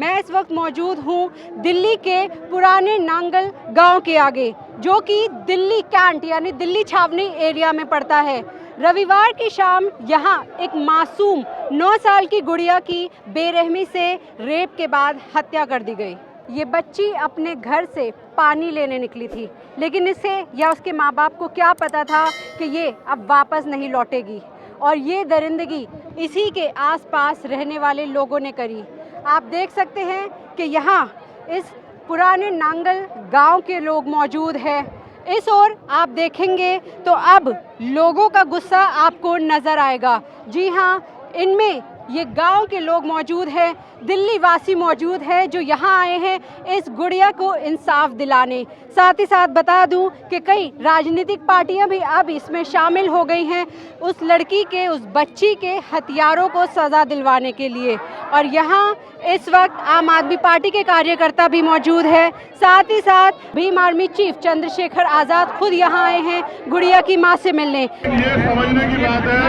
मैं इस वक्त मौजूद हूँ दिल्ली के पुराने नांगल गांव के आगे, जो कि दिल्ली कैंट यानी दिल्ली छावनी एरिया में पड़ता है। रविवार की शाम यहाँ एक मासूम 9 साल की गुड़िया की बेरहमी से रेप के बाद हत्या कर दी गई। ये बच्ची अपने घर से पानी लेने निकली थी, लेकिन इसे या उसके माँ बाप को क्या पता था कि ये अब वापस नहीं लौटेगी, और ये दरिंदगी इसी के आसपास रहने वाले लोगों ने करी। आप देख सकते हैं कि यहाँ इस पुराने नांगल गांव के लोग मौजूद हैं। इस ओर आप देखेंगे तो अब लोगों का गुस्सा आपको नज़र आएगा। जी हाँ, इनमें ये गांव के लोग मौजूद हैं, दिल्ली वासी मौजूद है, जो यहाँ आए हैं इस गुड़िया को इंसाफ दिलाने। साथ ही साथ बता दूं कि कई राजनीतिक पार्टियां भी अब इसमें शामिल हो गई हैं उस लड़की के, उस बच्ची के हत्यारों को सज़ा दिलवाने के लिए। और यहाँ इस वक्त आम आदमी पार्टी के कार्यकर्ता भी मौजूद है। साथ ही साथ भीम आर्मी चीफ चंद्रशेखर आज़ाद खुद यहाँ आए हैं गुड़िया की माँ से मिलने। ये समझने की बात है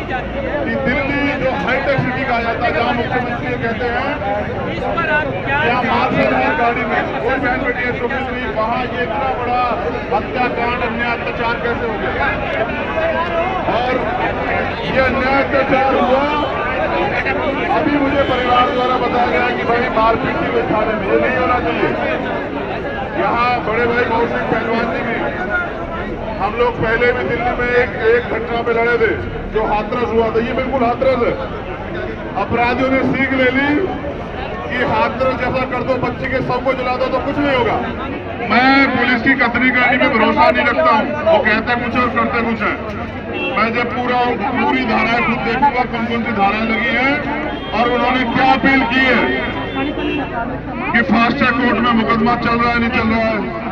कि दिल्ली जो हाईटेक सिटी कहा जाता है, जहाँ मुख्यमंत्री कहते हैं यहाँ मार्शल है गाड़ी में, वो बहन बेटी छुपी हुई, वहाँ ये इतना बड़ा हत्याकांड, अन्याय अत्याचार कैसे हो गया? और ये अन्याय अत्याचार हुआ, अभी मुझे परिवार द्वारा बताया गया कि भाई मारपीट की कोई थाने में ये नहीं होना चाहिए। यहाँ बड़े भाई गौर सिंह पहलवान जी भी, हम लोग पहले भी दिल्ली में एक घटना में लड़े थे जो हाथरस हुआ था। ये बिल्कुल हाथरस है। अपराधियों ने सीख ले ली कि हाथरस जैसा कर दो, बच्चे के शव को जला दो तो कुछ नहीं होगा। मैं पुलिस की कतरी करने पे भरोसा नहीं रखता हूँ, वो कहते कुछ है और करते कुछ है। मैं जब पूरी धाराएं खुद देखूंगा कौन कौन सी धाराएं लगी हैं और उन्होंने क्या अपील की है कि फास्ट ट्रैक कोर्ट में मुकदमा चल रहा है नहीं चल रहा है।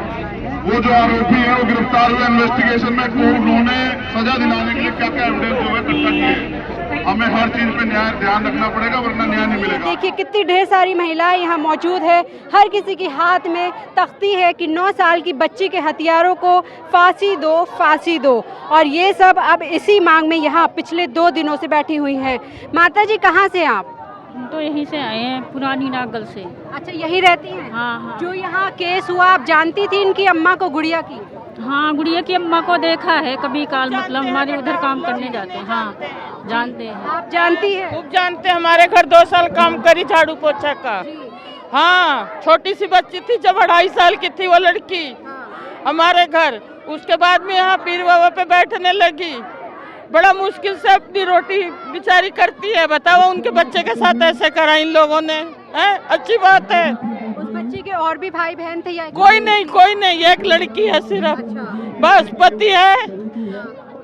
वो जो आरोपी है वो गिरफ्तार हुए, इन्वेस्टिगेशन में उन्होंने सजा दिलाने के लिए क्या क्या एविडेंस जो है इकट्ठा किए। हमें हर चीज पे न्याय ध्यान रखना पड़ेगा, वरना न्याय नहीं मिलेगा। देखिए कितनी ढेर सारी महिलाएं यहाँ मौजूद है, हर किसी के हाथ में तख्ती है कि 9 साल की बच्ची के हत्यारों को फांसी दो, फांसी दो। और ये सब अब इसी मांग में यहाँ पिछले 2 दिनों से बैठी हुई हैं। माता जी कहाँ से आप? हम तो यहीं से आए हैं, पुरानी नागल से। अच्छा, यही रहती हैं? हाँ हाँ। जो यहाँ केस हुआ, आप जानती थी इनकी अम्मा को, गुड़िया की? हाँ, गुड़िया की अम्मा को देखा है कभी काल, मतलब हमारे उधर काम करने जाते हैं। हाँ, जानते हैं। आप जानती हैं? खूब जानते हैं। हमारे घर 2 साल काम करी झाड़ू पोछा का। हाँ, छोटी सी बच्ची थी जब 2.5 साल की थी वो लड़की हमारे घर। उसके बाद में यहाँ पीर बाबा पे बैठने लगी। बड़ा मुश्किल से अपनी रोटी बेचारी करती है। बताओ, उनके बच्चे के साथ ऐसे करा इन लोगों ने, हैं? अच्छी बात है। उस बच्ची के और भी भाई बहन थे या? कोई नहीं, एक लड़की है सिर्फ। अच्छा। बस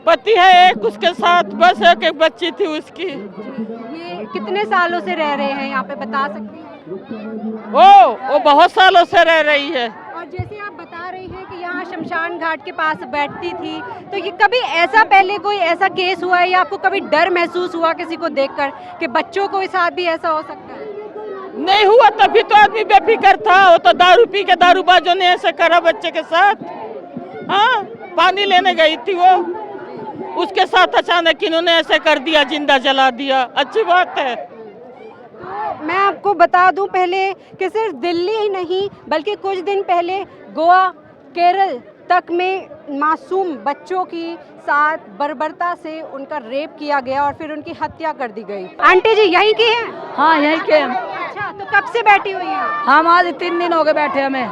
पति है एक, उसके साथ बस एक बच्ची थी उसकी। ये कितने सालों से रह रहे हैं यहाँ पे, बता सकती हैं? वो बहुत सालों से रह रही है। और जैसे आप बता रही हैं कि यहाँ शमशान घाट के पास बैठती थी, तो ये कभी ऐसा पहले कोई ऐसा केस हुआ है या आपको कभी डर महसूस हुआ किसी को देखकर कि बच्चों को साथ भी ऐसा हो सकता है? नहीं हुआ, तभी तो आदमी बेफिक्र था। वो तो दारू पी के दारूबाजों ने ऐसे करा बच्चे के साथ। हाँ, पानी लेने गई थी वो, उसके साथ अचानक इन्होंने ऐसे कर दिया, जिंदा जला दिया। अच्छी बात है। तो मैं आपको बता दूं पहले कि सिर्फ दिल्ली ही नहीं बल्कि कुछ दिन पहले गोवा, केरल तक में मासूम बच्चों की साथ बर्बरता से उनका रेप किया गया और फिर उनकी हत्या कर दी गई। आंटी जी यहीं की हैं? हाँ, यहीं के। अच्छा, तो कब से बैठी हुई हैं? हम आज 3 दिन हो गए बैठे हमें।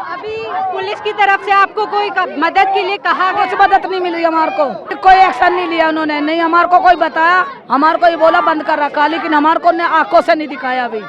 अभी पुलिस की तरफ से आपको कोई मदद के लिए कहा गया? कुछ मदद नहीं मिली हमारे को, कोई एक्शन नहीं लिया उन्होंने। नहीं, हमारे को कोई बताया, हमारे को ये बोला बंद कर रखा, लेकिन हमारे को आंखों से नहीं दिखाया। अभी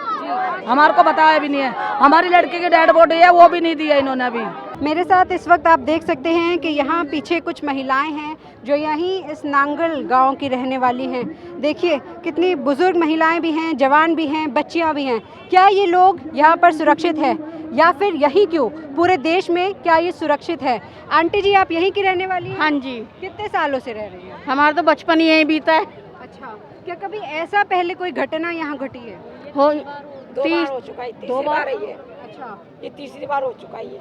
हमारे को बताया भी नहीं है। हमारी लड़की की डेड बॉडी है, वो भी नहीं दिया इन्होंने अभी। मेरे साथ इस वक्त आप देख सकते हैं कि यहाँ पीछे कुछ महिलाएं हैं जो यहीं इस नांगल गांव की रहने वाली हैं। देखिए कितनी बुजुर्ग महिलाएं भी हैं, जवान भी हैं, बच्चियाँ भी हैं। क्या ये लोग यहाँ पर सुरक्षित है या फिर यही क्यों पूरे देश में क्या ये सुरक्षित है? आंटी जी आप यहीं की रहने वाली हैं? हाँ जी। कितने सालों से रह रही हैं? हमारा तो बचपन ही यहीं बीता है। अच्छा, क्या कभी ऐसा पहले कोई घटना यहाँ घटी है? हो 2 बार हो चुका है, 3 बार है ये। अच्छा, ये 3री बार हो चुका है ये।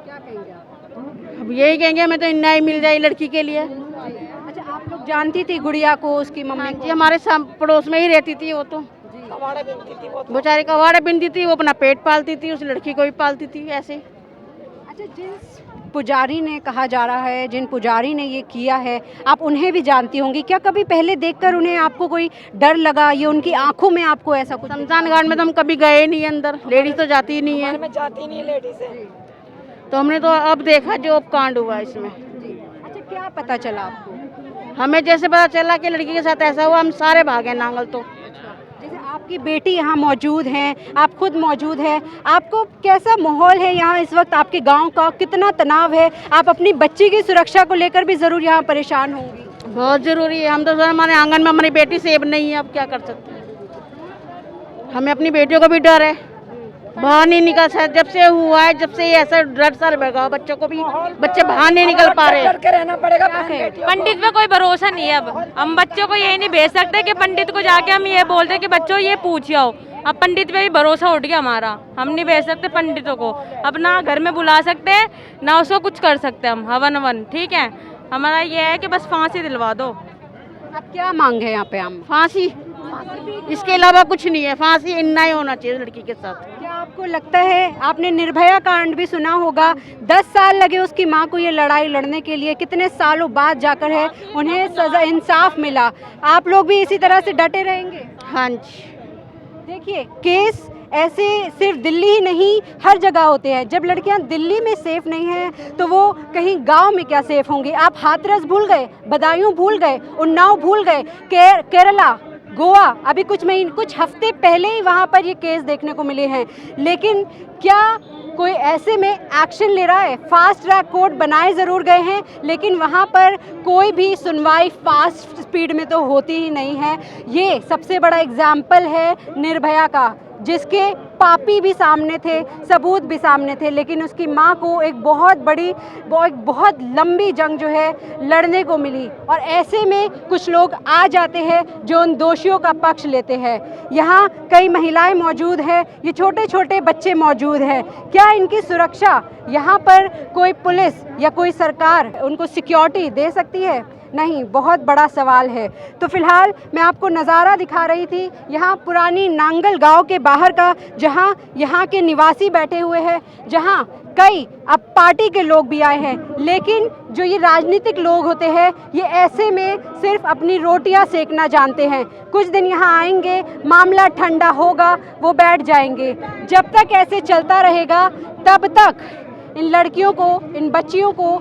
क्या कहेंगे आप? अब यही कहेंगे हमें तो न्याय मिल जाए लड़की के लिए। अच्छा, आप लोग जानती थी गुड़िया को, उसकी मम्मी हाँ को? जी, हमारे पड़ोस में ही रहती थी वो तो। जी। कबाड़े बिनती थी वो तो। बेचारी कबाड़े बिनती थी, वो अपना पेट पालती थी, उस लड़की को भी पालती थी ऐसे। अच्छा, जिस पुजारी ने कहा जा रहा है, जिन पुजारी ने ये किया है, आप उन्हें भी जानती होंगी, क्या कभी पहले देखकर उन्हें आपको कोई डर लगा, ये उनकी आंखों में आपको ऐसा कुछ? शमशान घाट में तो हम कभी गए नहीं, अंदर लेडीज तो जाती ही नहीं है, हमारे में जाती नहीं लेडीज है। तो हमने तो अब देखा जो अब कांड हुआ इसमें। अच्छा, क्या पता चला आपको? हमें जैसे पता चला कि लड़की के साथ ऐसा हुआ, हम सारे भागे नांगल। तो जैसे आपकी बेटी यहाँ मौजूद हैं, आप खुद मौजूद हैं, आपको कैसा माहौल है यहाँ इस वक्त? आपके गांव का कितना तनाव है? आप अपनी बच्ची की सुरक्षा को लेकर भी ज़रूर यहाँ परेशान होंगी। बहुत ज़रूरी है, हम तो सर हमारे आंगन में हमारी बेटी सेफ नहीं है, अब क्या कर सकते हैं। हमें अपनी बेटियों को भी डर है, बाहर नहीं निकल सकते। जब से हुआ है, जब से ये ऐसा डर सा लगा, बच्चों को भी, बच्चे बाहर नहीं निकल पा रहे। डर के रहना पड़ेगा बेटियों को। पंडित पे कोई भरोसा नहीं है। अब हम बच्चों को ये नहीं भेज सकते कि पंडित को जाके हम ये बोलते कि बच्चों ये पूछ आओ। अब पंडित पे भी भरोसा उठ गया हमारा, हम नहीं भेज सकते पंडितों को। अब ना घर में बुला सकते हैं, ना उसको कुछ कर सकते हम, हवन वन। ठीक है, हमारा ये है कि बस फांसी दिलवा दो। आप क्या मांग है यहाँ पे? हम फांसी, इसके अलावा कुछ नहीं है। फांसी इतना ही होना चाहिए लड़की के साथ। क्या आपको लगता है, आपने निर्भया कांड भी सुना होगा, 10 साल लगे उसकी मां को ये लड़ाई लड़ने के लिए, कितने सालों बाद जाकर है उन्हें सजा, इंसाफ मिला। आप लोग भी इसी तरह से डटे रहेंगे? हाँ जी। देखिए, केस ऐसे सिर्फ दिल्ली ही नहीं, हर जगह होते हैं। जब लड़कियां दिल्ली में सेफ नहीं हैं तो वो कहीं गांव में क्या सेफ होंगी? आप हाथरस भूल गए, बदायूं भूल गए, उन्नाव भूल गए, केरला, गोवा, अभी कुछ हफ्ते पहले ही वहाँ पर ये केस देखने को मिले हैं। लेकिन क्या कोई ऐसे में एक्शन ले रहा है? फास्ट ट्रैक कोर्ट बनाए ज़रूर गए हैं, लेकिन वहाँ पर कोई भी सुनवाई फास्ट स्पीड में तो होती ही नहीं है। ये सबसे बड़ा एग्जाम्पल है निर्भया का, जिसके पापी भी सामने थे, सबूत भी सामने थे, लेकिन उसकी माँ को एक बहुत लंबी जंग जो है लड़ने को मिली। और ऐसे में कुछ लोग आ जाते हैं जो उन दोषियों का पक्ष लेते हैं। यहाँ कई महिलाएं मौजूद हैं, ये छोटे छोटे बच्चे मौजूद हैं। क्या इनकी सुरक्षा यहाँ पर कोई पुलिस या कोई सरकार उनको सिक्योरिटी दे सकती है? नहीं, बहुत बड़ा सवाल है। तो फिलहाल मैं आपको नज़ारा दिखा रही थी यहाँ पुरानी नांगल गांव के बाहर का, जहाँ यहाँ के निवासी बैठे हुए हैं, जहाँ कई अब पार्टी के लोग भी आए हैं। लेकिन जो ये राजनीतिक लोग होते हैं, ये ऐसे में सिर्फ अपनी रोटियां सेकना जानते हैं। कुछ दिन यहाँ आएंगे, मामला ठंडा होगा, वो बैठ जाएंगे। जब तक ऐसे चलता रहेगा, तब तक इन लड़कियों को, इन बच्चियों को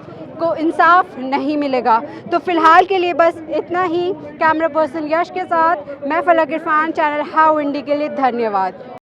इंसाफ नहीं मिलेगा। तो फिलहाल के लिए बस इतना ही। कैमरा पर्सन यश के साथ मैं फलक इरफान, चैनल हाउ इंडी के लिए धन्यवाद।